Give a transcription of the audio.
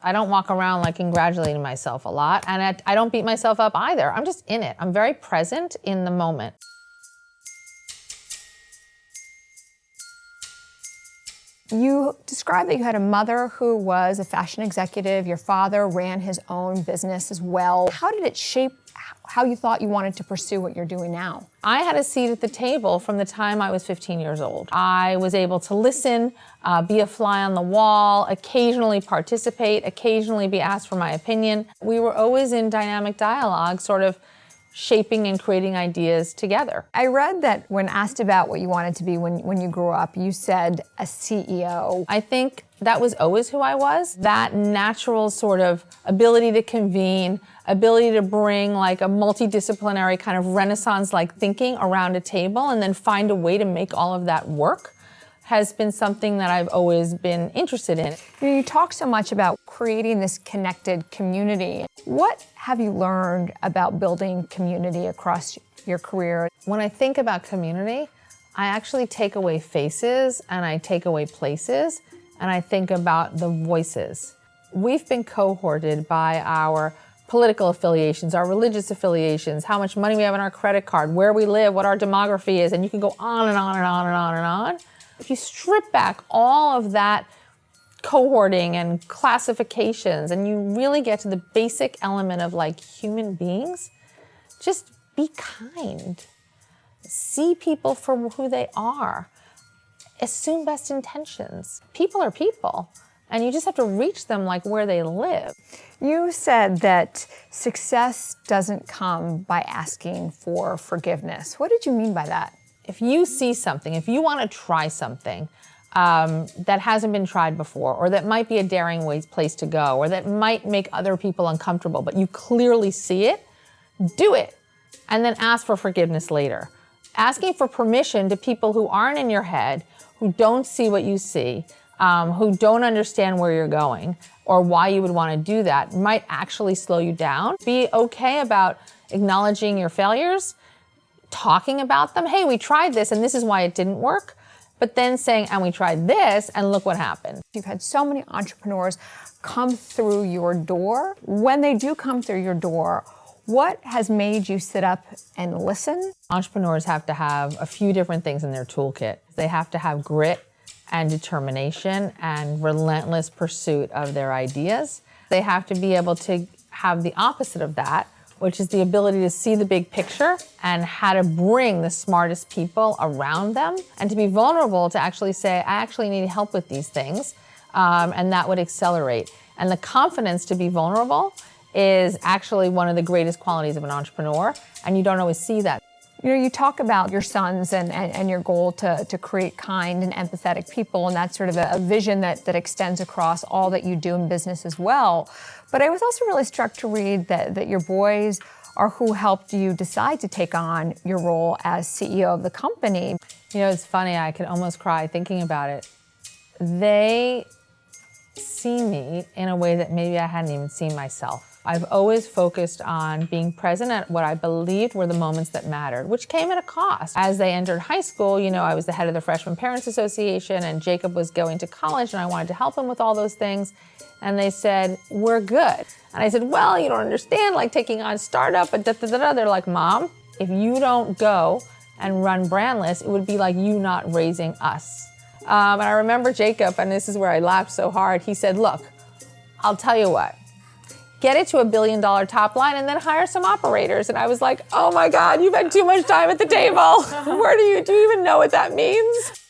I don't walk around like congratulating myself a lot, and I don't beat myself up either. I'm just in it. I'm very present in the moment. You described that you had a mother who was a fashion executive. Your father ran his own business as well. How did it shape how you thought you wanted to pursue what you're doing now? I had a seat at the table from the time I was 15 years old. I was able to listen, be a fly on the wall, occasionally participate, occasionally be asked for my opinion. We were always in dynamic dialogue, sort of shaping and creating ideas together. I read that when asked about what you wanted to be when you grew up, you said a CEO. I think that was always who I was. That natural sort of ability to convene, ability to bring like a multidisciplinary kind of Renaissance-like thinking around a table and then find a way to make all of that work has been something that I've always been interested in. You talk so much about creating this connected community. What have you learned about building community across your career? When I think about community, I actually take away faces and I take away places and I think about the voices. We've been cohorted by our political affiliations, our religious affiliations, how much money we have on our credit card, where we live, what our demography is, and you can go on and on and on and on and on. If you strip back all of that cohorting and classifications and you really get to the basic element of like human beings, just be kind. See people for who they are. Assume best intentions. People are people, and you just have to reach them like where they live. You said that success doesn't come by asking for forgiveness. What did you mean by that? If you see something, if you want to try something that hasn't been tried before, or that might be a daring place to go, or that might make other people uncomfortable, but you clearly see it, do it, and then ask for forgiveness later. Asking for permission to people who aren't in your head, who don't see what you see, who don't understand where you're going, or why you would want to do that, might actually slow you down. Be okay about acknowledging your failures, talking about them. Hey, we tried this and this is why it didn't work. But then saying, and we tried this and look what happened. You've had so many entrepreneurs come through your door. When they do come through your door, what has made you sit up and listen? Entrepreneurs have to have a few different things in their toolkit. They have to have grit and determination and relentless pursuit of their ideas. They have to be able to have the opposite of that, which is the ability to see the big picture and how to bring the smartest people around them and to be vulnerable to actually say, I actually need help with these things, and that would accelerate. And the confidence to be vulnerable is actually one of the greatest qualities of an entrepreneur, and you don't always see that. You know, you talk about your sons and your goal to create kind and empathetic people, and that's sort of a vision that extends across all that you do in business as well. But I was also really struck to read that your boys are who helped you decide to take on your role as CEO of the company. You know, it's funny, I could almost cry thinking about it. They see me in a way that maybe I hadn't even seen myself. I've always focused on being present at what I believed were the moments that mattered, which came at a cost. As they entered high school, you know, I was the head of the Freshman Parents Association and Jacob was going to college and I wanted to help him with all those things. And they said, we're good. And I said, well, you don't understand, like taking on startup, but da-da-da-da. They're like, Mom, if you don't go and run Brandless, it would be like you not raising us. And I remember Jacob, and this is where I laughed so hard, he said, look, I'll tell you what, get it to $1 billion top line and then hire some operators. And I was like, oh my God, you've had too much time at the table. Do you even know what that means?